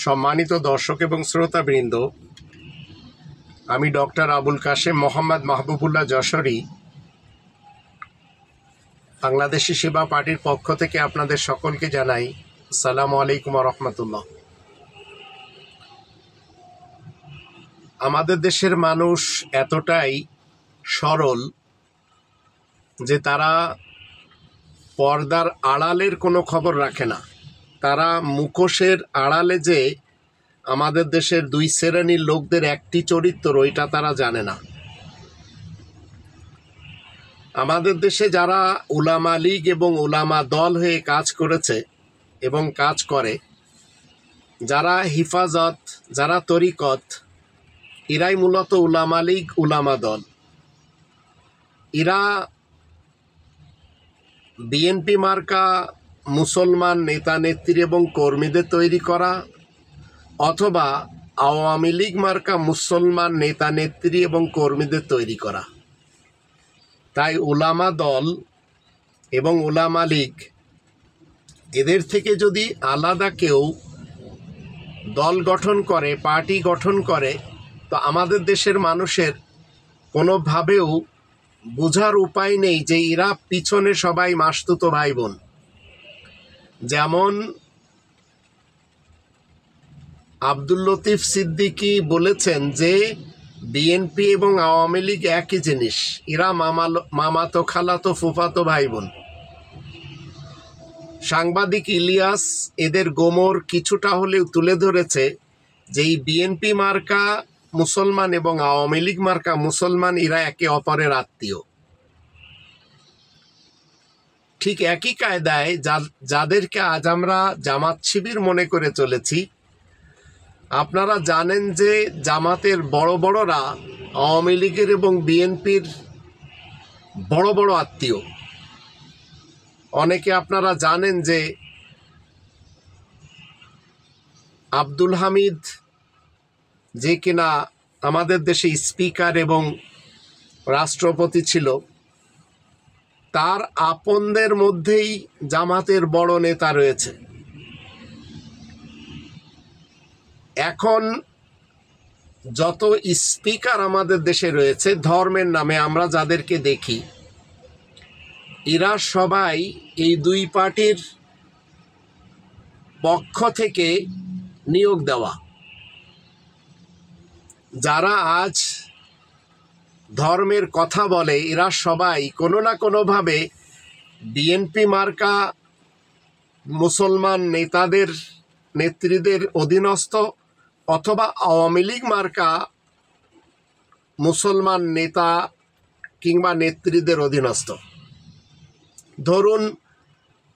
সম্মানিত দর্শক এবং শ্রোতাবৃন্দ, আমি ডক্টর আবুল কাশেম মোহাম্মদ মাহবুবুল্লাহ যশোরী বাংলাদেশি সেবা পার্টির পক্ষ থেকে আপনাদের সকলকে জানাই আসসালামু আলাইকুম ওয়া রাহমাতুল্লাহ। আমাদের দেশের মানুষ এতটাই সরল যে তারা পর্দার আড়ালের কোনো খবর রাখে না। তারা মুখোশের আড়ালে যে আমাদের দেশের দুই শ্রেণীর লোকদের একটি চরিত্র, এটা তারা জানে না। আমাদের দেশে যারা উলামা লীগ এবং উলামা দল হয়ে কাজ করেছে এবং কাজ করে, যারা হিফাজত, যারা তরিকত, এরাই মূলত উলামা লীগ, উলামা দল। এরা বিএনপি মার্কা মুসলমান নেতা নেত্রী এবং কর্মীদের তৈরি করা, অথবা আওয়ামী লীগ মার্কা মুসলমান নেতা নেত্রী এবং কর্মীদের তৈরি করা। তাই উলামা দল এবং উলামা লীগ এদের থেকে যদি আলাদা কেউ দল গঠন করে, পার্টি গঠন করে, তো আমাদের দেশের মানুষের কোনোভাবেও বোঝার উপায় নেই যে এরা পিছনে সবাই মাসতুতো ভাই বোন। যেমন আব্দুল লতিফ সিদ্দিকী বলেছেন যে বিএনপি এবং আওয়ামী লীগ একই জিনিস, এরা মামাতো খালাতো ফুফাতো ভাই বোন। সাংবাদিক ইলিয়াস এদের গোমর কিছুটা হলেও তুলে ধরেছে যে এই বিএনপি মার্কা মুসলমান এবং আওয়ামী লীগ মার্কা মুসলমান, এরা একে অপরের আত্মীয়। ঠিক একই কায়দায় যাদেরকে আজ আমরা জামাত শিবির মনে করে চলেছি, আপনারা জানেন যে জামাতের বড় বড়রা আওয়ামী লীগের এবং বিএনপির বড় বড় আত্মীয়। অনেকে আপনারা জানেন যে আব্দুল হামিদ, যে কিনা আমাদের দেশে স্পিকার এবং রাষ্ট্রপতি ছিল, তার আপনদের মধ্যেই জামাতের বড় নেতা রয়েছে। এখন যত স্পিকার আমাদের দেশে রয়েছে ধর্মের নামে আমরা যাদেরকে দেখি, এরা সবাই এই দুই পার্টির পক্ষ থেকে নিয়োগ দেওয়া। যারা আজ ধর্মের কথা বলে, এরা সবাই কোনো না কোনোভাবে বিএনপি মার্কা মুসলমান নেতাদের নেত্রীদের অধীনস্থ, অথবা আওয়ামী লীগ মার্কা মুসলমান নেতা কিংবা নেত্রীদের অধীনস্থ। ধরুন,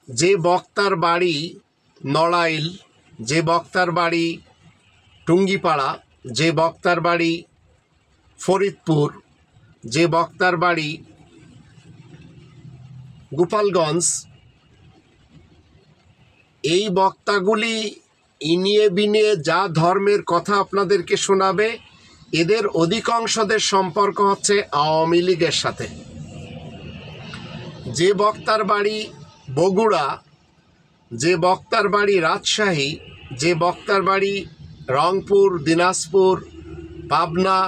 যে বক্তার বাড়ি নড়াইল, যে বক্তার বাড়ি টুঙ্গিপাড়া, যে বক্তার বাড়ি ফরিদপুর, যে বক্তার বাড়ি গোপালগঞ্জ, এই বক্তাগুলি ইনিয়ে বিনিয়ে যা ধর্মের কথা আপনাদেরকে শোনাবে, এদের অধিকাংশদের সম্পর্ক হচ্ছে আওয়ামী লীগের সাথে। যে বক্তার বাড়ি বগুড়া, যে বক্তার বাড়ি রাজশাহী, যে বক্তার বাড়ি রংপুর, দিনাজপুর, পাবনা,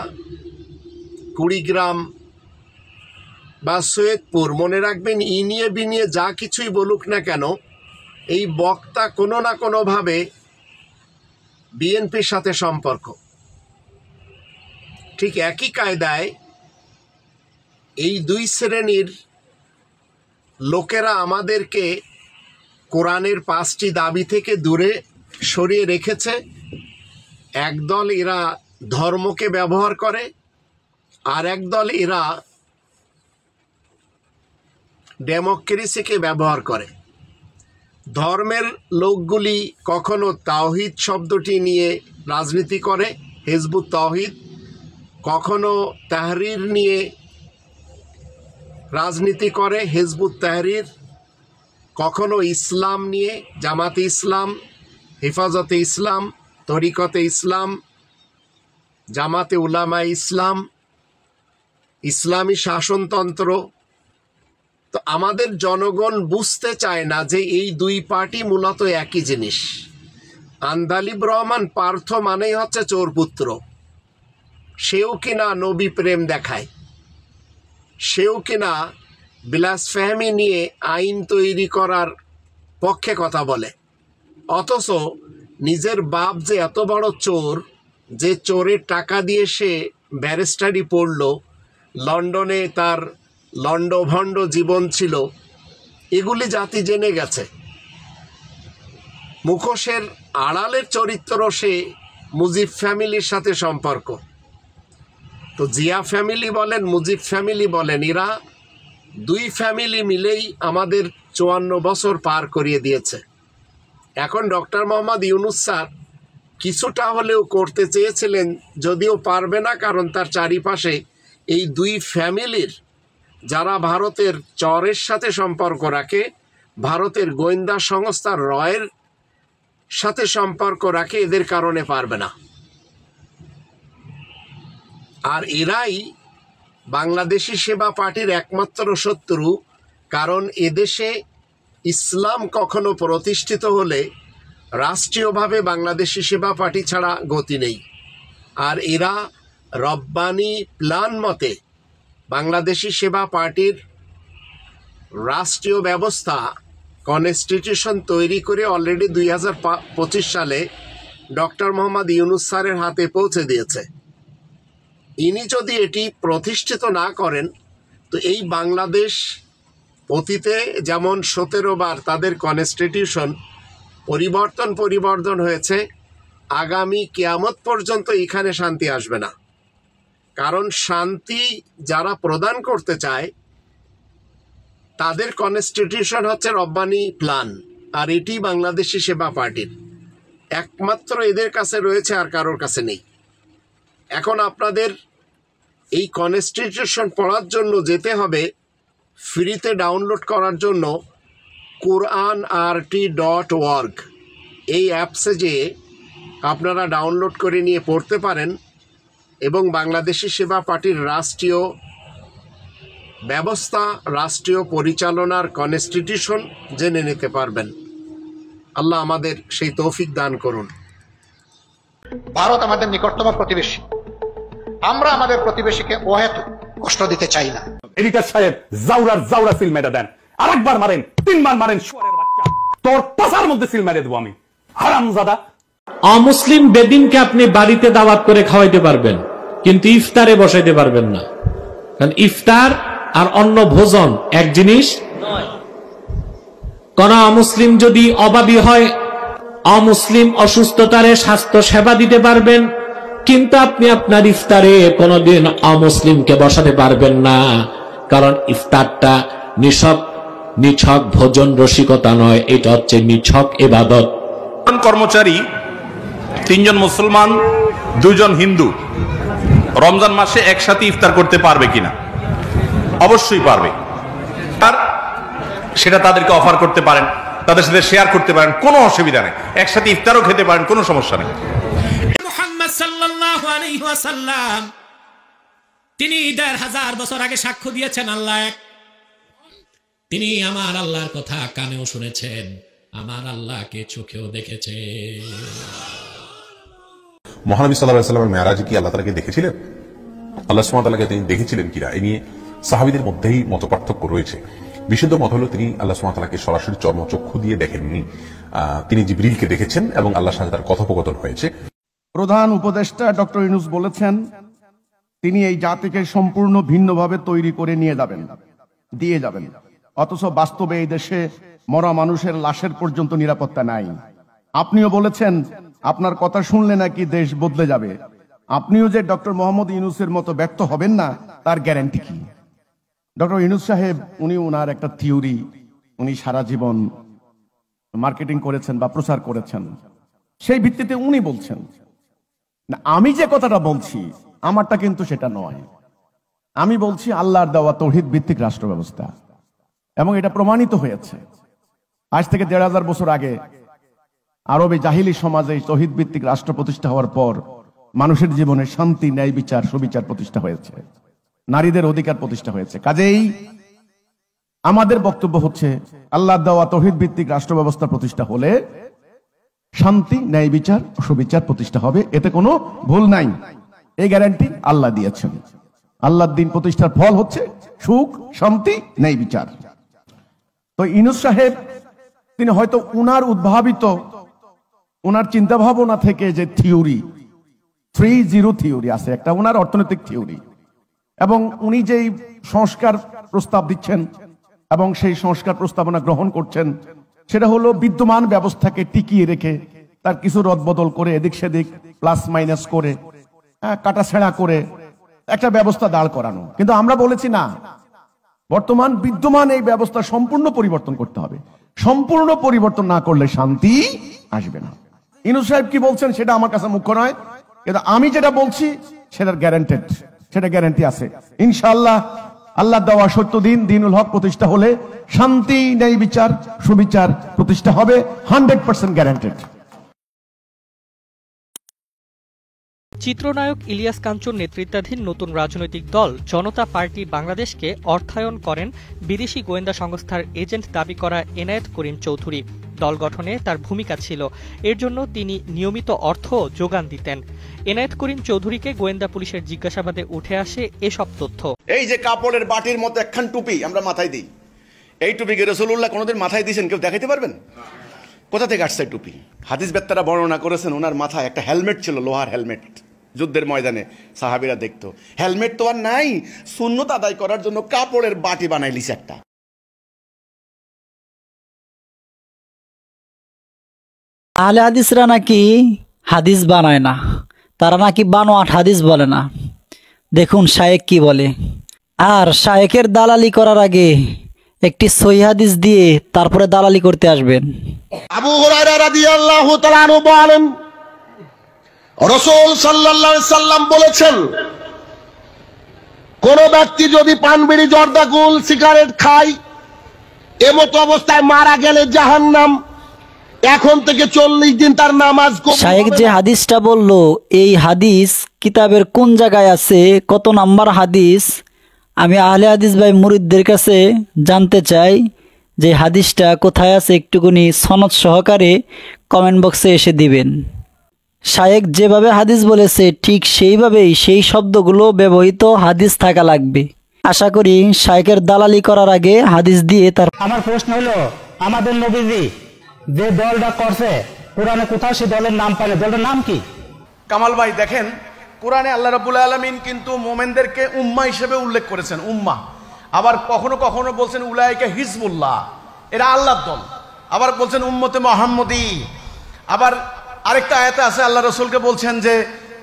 কুড়িগ্রাম বা সৈয়দপুর, মনে রাখবেন ইনিয়ে বিনিয়ে যা কিছুই বলুক না কেন, এই বক্তা কোনো না কোনোভাবে বিএনপির সাথে সম্পর্ক। ঠিক একই কায়দায় এই দুই শ্রেণীর লোকেরা আমাদেরকে কোরআনের 5টি দাবি থেকে দূরে সরিয়ে রেখেছে। একদল এরা ধর্মকে ব্যবহার করে, আর একদল এরা ডেমোক্রেসিকে ব্যবহার করে। ধর্মের লোকগুলি কখনো তাওহিদ শব্দটি নিয়ে রাজনীতি করে, হিজবুত তাওহিদ, কখনো তাহরির নিয়ে রাজনীতি করে, হিজবুত তাহরির, কখনো ইসলাম নিয়ে, জামাতে ইসলাম, হেফাজতে ইসলাম, তরিকতে ইসলাম, জামাতে উলামা ইসলাম, ইসলামী শাসনতন্ত্র। তো আমাদের জনগণ বুঝতে চায় না যে এই দুই পার্টি মূলত একই জিনিস। আন্দালিব রহমান পার্থ মানেই হচ্ছে চোর পুত্র। সেও কিনা নবী প্রেম দেখায়, সেও কিনা ব্লাসফেমি নিয়ে আইন তৈরি করার পক্ষে কথা বলে, অথচ নিজের বাপ যে এত বড় চোর, যে চোরের টাকা দিয়ে সে ব্যারিস্টারি পড়ল, লন্ডনে তার লন্ডভণ্ড জীবন ছিল, এগুলি জাতি জেনে গেছে। মুখোশের আড়ালের চরিত্র সে মুজিব ফ্যামিলির সাথে সম্পর্ক। তো জিয়া ফ্যামিলি বলেন, মুজিব ফ্যামিলি বলেন, এরা দুই ফ্যামিলি মিলেই আমাদের 54 বছর পার করিয়ে দিয়েছে। এখন ডক্টর মোহাম্মদ ইউনূস স্যার কিছুটা হলেও করতে চেয়েছিলেন, যদিও পারবে না, কারণ তার চারিপাশে এই দুই ফ্যামিলির, যারা ভারতের চরের সাথে সম্পর্ক রাখে, ভারতের গোয়েন্দা সংস্থা রয়ের সাথে সম্পর্ক রাখে, এদের কারণে পারবে না। আর এরাই বাংলাদেশি সেবা পার্টির একমাত্র শত্রু, কারণ এদেশে ইসলাম কখনো প্রতিষ্ঠিত হলে রাষ্ট্রীয়ভাবে বাংলাদেশি সেবা পার্টি ছাড়া গতি নেই। আর এরা রব্বানি প্ল্যান মতে বাংলাদেশি সেবা পার্টির রাষ্ট্রীয় ব্যবস্থা, কনস্টিটিউশন তৈরি করে অলরেডি 2025 সালে ডক্টর মোহাম্মদ ইউনূস স্যারের হাতে পৌঁছে দিয়েছে। ইনি যদি এটি প্রতিষ্ঠিত না করেন, তো এই বাংলাদেশ অতীতে যেমন 17 বার তাদের কনস্টিটিউশন পরিবর্তন হয়েছে, আগামী কিয়ামত পর্যন্ত এখানে শান্তি আসবে না। কারণ শান্তি যারা প্রদান করতে চায় তাদের কনস্টিটিউশন হচ্ছে রব্বানি প্ল্যান, আর এটি বাংলাদেশি সেবা পার্টির একমাত্র এদের কাছে রয়েছে, আর কারোর কাছে নেই। এখন আপনাদের এই কনস্টিটিউশন পড়ার জন্য যেতে হবে ফ্রিতে ডাউনলোড করার জন্য quranrt.org এই অ্যাপসে যেয়ে আপনারা ডাউনলোড করে নিয়ে পড়তে পারেন এবং বাংলাদেশি সেবা পার্টির রাষ্ট্রীয় ব্যবস্থা, রাষ্ট্রীয় পরিচালনার কনস্টিটিউশন জেনে নিতে পারবেন। আল্লাহ আমাদের সেই তৌফিক দান করুন। ভারত আমাদের নিকটতম প্রতিবেশী, আমরা আমাদের প্রতিবেশীকে অহেতুক কষ্ট দিতে চাই না। এডিটর সাহেব জাউরা সিল মেরে দেন, আরেকবার মারেন, 3 বার মারেন, শুয়ারের বাচ্চা, তোর পাছার মধ্যে সিল মেরে দেবো আমি, হারামজাদা। অমুসলিম বেদিনকে আপনি বাড়িতে দাওয়াত করে খাওয়াইতে পারবেন, কিন্তু ইফতারে বসাইতে পারবেন না। কারণ ইফতার আর অন্ন ভোজন এক জিনিস নয়। কোন অমুসলিম যদি অভাবী হয়, অমুসলিম অসুস্থতারে স্বাস্থ্য সেবা দিতে পারবেন, কিন্তু আপনি আপনার ইফতারে কোনদিন অমুসলিমকে বসাতে পারবেন না। কারণ ইফতারটা নিছক ভোজন রসিকতা নয়, এটা হচ্ছে নিছক ইবাদত। কর্মচারী 3 জন মুসলমান 2 জন হিন্দু রমজান মাসে একসাথে ইফতার করতে পারবে কিনা? অবশ্যই পারবে। আর সেটা তাদেরকে অফার করতে পারেন, তাদের সাথে শেয়ার করতে পারেন, কোনো অসুবিধা নেই। একসাথে ইফতারও খেতে পারেন, কোনো সমস্যা নেই। মুহাম্মদ সাল্লাল্লাহু আলাইহি ওয়াসাল্লাম তিনি 1500 বছর আগে সাক্ষ্য দিয়েছেন আল্লাহ এক। তিনি আমার আল্লাহর কথা কানেও শুনেছেন, আমার আল্লাহকে চোখেও দেখেছে। মহানবী সাল্লাল্লাহু আলাইহি ওয়াসাল্লামের মেরাজে কি আল্লাহ তাআলাকে দেখেছিলেন? আল্লাহ সুবহানাহু ওয়া তাআলাকে তিনি দেখেছিলেন কিনা, এই নিয়ে সাহাবীদের মধ্যেই মতপার্থক্য রয়েছে। বিশুদ্ধ মত হলো তিনি আল্লাহ সুবহানাহু ওয়া তাআলাকে সরাসরি চর্মচক্ষু দিয়ে দেখেননি, তিনি জিবরিলকে দেখেছেন এবং আল্লাহর সাথে তার কথোপকথন হয়েছে। প্রধান উপদেষ্টা ডক্টর ইউনূস বলেছেন তিনি এই জাতিকে সম্পূর্ণ ভিন্নভাবে তৈরি করে দিয়ে যাবেন, অথচ বাস্তবে এই দেশে মরা মানুষের লাশের পর্যন্ত নিরাপত্তা নাই। আপনিও বলেছেন আপনার কথা শুনলে নাকি দেশ বদলে যাবে। আপনিও যে ডক্টর মোহাম্মদ ইউনূসের মতো ব্যর্থ হবেন না তার গ্যারান্টি কি? ডক্টর ইউনূস সাহেব উনি ওনার একটা থিওরি, উনি সারা জীবন মার্কেটিং করেছেন বা প্রচার করেছেন, সেই ভিত্তিতে উনি বলছেন না। আমি যে কথাটা বলছি আমারটা কিন্তু সেটা নয়। আমি বলছি আল্লাহর দেওয়া তৌহিদ ভিত্তিক রাষ্ট্র ব্যবস্থা, এবং এটা প্রমাণিত হয়েছে। আজ থেকে 1500 বছর আগে আরবে জাহিলি সমাজে তৌহিদ ভিত্তিক রাষ্ট্র প্রতিষ্ঠা হওয়ার পর মানুষের জীবনে শান্তি, ন্যায় বিচার, সুবিচার প্রতিষ্ঠা হয়েছে, নারীদের অধিকার প্রতিষ্ঠা হয়েছে। কাজেই আমাদের বক্তব্য হচ্ছে আল্লাহর দেওয়া তৌহিদ ভিত্তিক রাষ্ট্র ব্যবস্থা প্রতিষ্ঠা হলে শান্তি, ন্যায় বিচার, সুবিচার প্রতিষ্ঠা হবে, এতে কোনো ভুল নাই। এই গ্যারান্টি আল্লাহ দিয়েছেন। আল্লাহর দিন প্রতিষ্ঠার ফল হচ্ছে সুখ, শান্তি, ন্যায় বিচার। তো ইউনূস সাহেব তিনি হয়তো উনার উদ্ভাবিত, উনার চিন্তা ভাবনা থেকে যে থিওরি 3-0 থিওরি আছে একটা, উনার অর্থনৈতিক থিওরি, এবং উনি যেই সংস্কার প্রস্তাব দিচ্ছেন এবং সেই সংস্কার প্রস্তাবনা গ্রহণ করছেন, সেটা হলো বিদ্যমান ব্যবস্থাকে টিকিয়ে রেখে তার কিছু রদবদল করে, এদিক সেদিক প্লাস মাইনাস করে, কাটাছেঁড়া করে একটা ব্যবস্থা দাঁড় করানো। কিন্তু আমরা বলেছি না, বর্তমান বিদ্যমান এই ব্যবস্থা সম্পূর্ণ পরিবর্তন করতে হবে। সম্পূর্ণ পরিবর্তন না করলে শান্তি আসবে না। ইউনূস সাহেব কি বলছেন সেটা আমার কাছে মুখ্য নয়, কিন্তু আমি যেটা বলছি সেটার গ্যারান্টেড, সেটা গ্যারান্টি আছে ইনশাআল্লাহ। আল্লাহ দেওয়া সত্য দিন, দিনুল হক প্রতিষ্ঠা হলে শান্তি, ন্যায় বিচার, সুবিচার প্রতিষ্ঠা হবে, 100% গ্যারান্টেড। চিত্রনায়ক ইলিয়াস কাঞ্চন নেতৃত্বাধীন নতুন রাজনৈতিক দল জনতা পার্টি বাংলাদেশকে অর্থায়ন করেন বিদেশি গোয়েন্দা সংস্থার এজেন্ট দাবি করা এনায়েত করিম চৌধুরী। দল গঠনে তার ভূমিকা ছিল, এর জন্য তিনি নিয়মিত অর্থ যোগান দিতেন। এনায়েত করিম চৌধুরীকে গোয়েন্দা পুলিশের জিজ্ঞাসাবাদে উঠে আসে এসব তথ্য। এই যে কাপড়ের বাটির মতো একখান টুপি আমরা মাথায় দিই, এই টুপিকে রাসূলুল্লাহ কোনোদিন মাথায় দিয়েছেন কেউ দেখাইতে পারবেন? কোথা থেকে আসছে টুপি? হাদিস বেত্তারা বর্ণনা করেছেন ওনার মাথায় একটা হেলমেট ছিল, লোহার হেলমেট। যুদ্ধের ময়দানে সাহাবীরা দেখতো, হেলমেট তো আর নাই, সুন্নত আদায় করার জন্য কাপড়ের বাটি বানাইলিস একটা। আহলে হাদিসরা নাকি হাদিস বানায় না, তারা নাকি বানোয়াট হাদিস বলে না। দেখুন শায়েক কি বলে। আর শায়েকের দালালি করার আগে একটি সহিহ হাদিস দিয়ে তারপরে দালালি করতে আসবেন। আবু হুরায়রা রাদিয়াল্লাহু তাআলা আনহু বলেন, রাসূল সাল্লাল্লাহু আলাইহি সাল্লাম বলেছেন, কোন ব্যক্তি যদি পান বিড়ি, জর্দা, গুল, সিগারেট খায়, এমত অবস্থায় মারা গেলে জাহান্নাম, এখন থেকে 40 দিন তার নামাজ কবুল হবে। শায়েক যে হাদিসটা বলল, এই হাদিস কিতাবের কোন জায়গায় আছে, কত নাম্বার হাদিস? আমি আহলে হাদিস ভাই মুরিদদের কাছে জানতে চাই যে হাদিসটা কোথায় আছে, একটুকুনি সনদ সহকারে কমেন্ট বক্সে এসে দিবেন। শায়েক যেভাবে হাদিস বলেছে ঠিক সেইভাবেই সেই শব্দগুলো ব্যবহৃত হাদিস থাকা লাগবে। আশা করি শায়েকের দালালি করার আগে হাদিস দিয়ে তার। আমার প্রশ্ন হলো, আমাদের নবীজি যে দলটা করছে কোরআনে কোথাও সে দলের নাম পায় না, দলটার নাম কি? কামাল ভাই দেখেন, কোরআনে আল্লাহ রাব্বুল আলামিন কিন্তু মোমেনদেরকে উম্মাহ হিসেবে উল্লেখ করেছেন, উম্মাহ। আবার কখনো কখনো বলছেন উলাইকা হিজবুল্লাহ, এরা আল্লাহর দল। আবার বলছেন উম্মতে মুহাম্মদী। আবার আরেকটা আয়াতে আছে আল্লাহ রাসূলকে বলছেন যে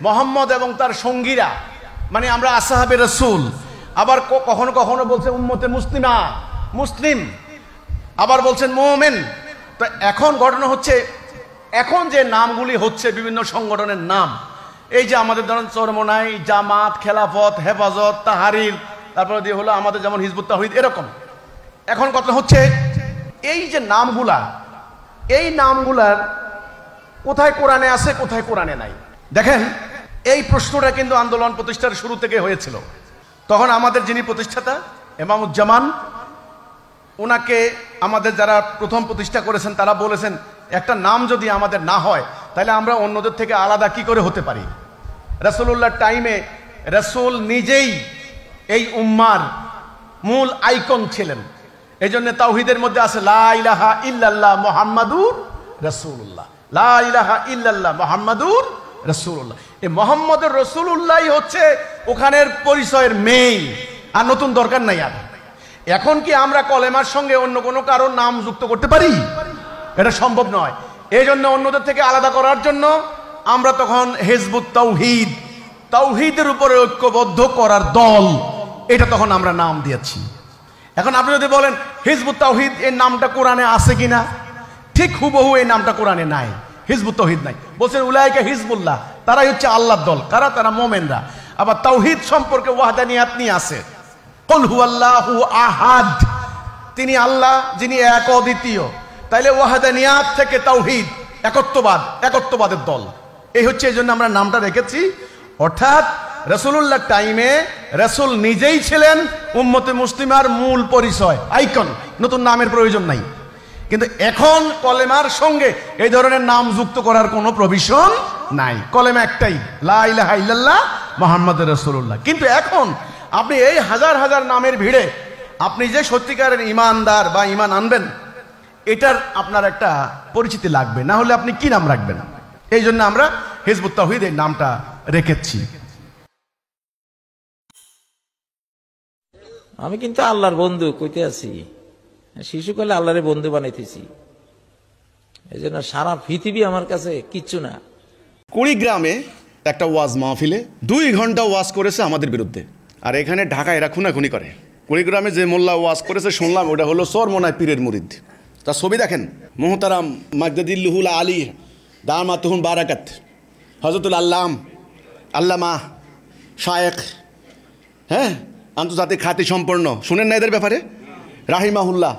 মুহাম্মদ এবং তার সঙ্গীরা, মানে আমরা আসহাবে রাসূল। আবার কখনো কখনো বলছে উম্মতে মুসলিমা, মুসলিম। আবার বলছেন মুমিন। তো এখন ঘটনা হচ্ছে, এখন যে নামগুলি হচ্ছে বিভিন্ন সংগঠনের নাম, এই যে আমাদের ধরেন চরমনাই, জামাত, খেলাফত, হেফাজত, তাহারির, তারপরে দিয়ে হলো আমাদের যেমন হিজবুত তাওহীদ, এরকম। এখন কথা হচ্ছে এই যে নামগুলা, এই নামগুলার কোথায় কোরআনে আছে, কোথায় কোরআনে নাই। দেখেন এই প্রশ্নটা কিন্তু আন্দোলন প্রতিষ্ঠার শুরু থেকে হয়েছিল। তখন আমাদের যিনি প্রতিষ্ঠাতা ইমামুজ্জামান, ওনাকে আমাদের যারা প্রথম প্রতিষ্ঠা করেছেন তারা বলেছেন, একটা নাম যদি আমাদের না হয় তাহলে আমরা অন্যদের থেকে আলাদা কি করে হতে পারি? রাসূলুল্লাহর টাইমে রাসূল নিজেই এই উম্মার মূল আইকন ছিলেন। এই জন্য তাওহীদের মধ্যে আছে লা ইলাহা ইল্লাল্লাহ মুহাম্মাদুর রাসূলুল্লাহ, লা ইলাহা ইল্লাল্লাহ মুহাম্মাদুর রাসূলুল্লাহ। এই মুহাম্মদুর রাসূলুল্লাহই হচ্ছে ওখানের পরিচয়ের মেইন, আর নতুন দরকার নাই। আর এখন কি আমরা কলেমার সঙ্গে অন্য কোনো কারোর নাম যুক্ত করতে পারি? এটা সম্ভব নয়। এই জন্য অন্যদের থেকে আলাদা করার জন্য আমরা তখন হিজবুত তাওহীদ, তাওহীদের উপরে ঐক্যবদ্ধ করার দল, এটা তখন আমরা নাম দিয়েছি। এখন আপনি যদি বলেন হিজবুত তাওহীদ, এর নামটা কোরআনে আছে কিনা? ঠিক হুবহু এই নামটা কোরআনে নাই, হিজবুত তাওহীদ নাই। বলছেন উলাইকা হিজবুল্লাহ, তারাই হচ্ছে আল্লাহর দল। কারা? তারা মুমিনরা। আবার তাওহীদ সম্পর্কে ওয়াহদানিয়াত নিয়ে আছে, কুল হুয়াল্লাহু আহাদ, তিনি আল্লাহ যিনি এক অদ্বিতীয়। তাইলে ওয়াহদানিয়াত থেকে তাওহীদ, একত্ববাদ, একত্ববাদের দল। এই হচ্ছে, এই জন্য আমরা নামটা রেখেছি। অর্থাৎ রাসূলুল্লাহ টাইমে রাসূল নিজেই ছিলেন উম্মতে মুসলিমার মূল পরিচয়, আইকন। নতুন নামের প্রয়োজন নাই। কিন্তু এখন কলেমার সঙ্গে এই ধরনের নাম যুক্ত করার কোনো প্রভিশন নাই। কলেমা একটাই, লা ইলাহা ইল্লাল্লাহ মুহাম্মাদুর রাসূলুল্লাহ। কিন্তু এখন আপনি এই হাজার হাজার নামের ভিড়ে আপনি যে সত্যিকারের ইমানদার বা ইমান আনবেন, এটার আপনার একটা পরিচিতি লাগবে, না হলে আপনি কি নাম রাখবেন? এই জন্য আমরা হিজবুত তাওহীদ এই নামটা রেখেছি। আমি কিন্তু আল্লাহর বন্ধু কইতে আছি, শিশুকালে আল্লাহরে বন্ধু বানাইতেছি, এই জন্য সারা পৃথিবী আমার কাছে কিচ্ছু না। কুড়িগ্রামে একটা ওয়াজ মাহফিলে 2 ঘন্টা ওয়াজ করেছে আমাদের বিরুদ্ধে, আর এখানে ঢাকায় এরা খুনাখুনি করে। কুড়িগ্রামে যে মোল্লা ওয়াজ করেছে শুনলাম, ওটা হলো চরমোনাই পীরের মুরিদ। তার ছবি দেখেন, মোহতারাম মাগদাদিল্লুহুল আলী দামাতুহুম বারাকাত হযরতুল আল্লামা শায়েখ, হ্যাঁ, আন্তর্জাতিক খ্যাতি সম্পন্ন। শুনেন না এদের ব্যাপারে? রাহিমাহুল্লাহ।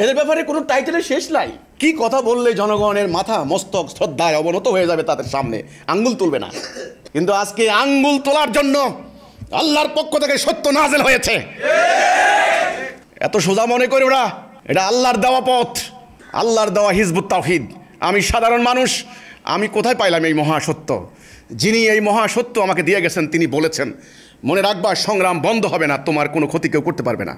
এদের ব্যাপারে কোনো টাইটেলের শেষ নাই। কি কথা বললে জনগণের মাথা মস্তক শ্রদ্ধায় অবনত হয়ে যাবে, তাদের সামনে আঙ্গুল তুলবে না। কিন্তু আজকে আঙ্গুল তোলার জন্য আল্লাহর পক্ষ থেকে সত্য নাযিল হয়েছে। এত সোজা মনে করে ওরা, এটা আল্লাহর দেওয়া পথ, আল্লাহর দেওয়া হিজবুত তাওহীদ। আমি সাধারণ মানুষ, আমি কোথায় পাইলাম এই মহাসত্য? যিনি এই মহাসত্য আমাকে দিয়ে গেছেন তিনি বলেছেন, মনে রাখবা সংগ্রাম বন্ধ হবে না, তোমার কোনো ক্ষতি কেউ করতে পারবে না।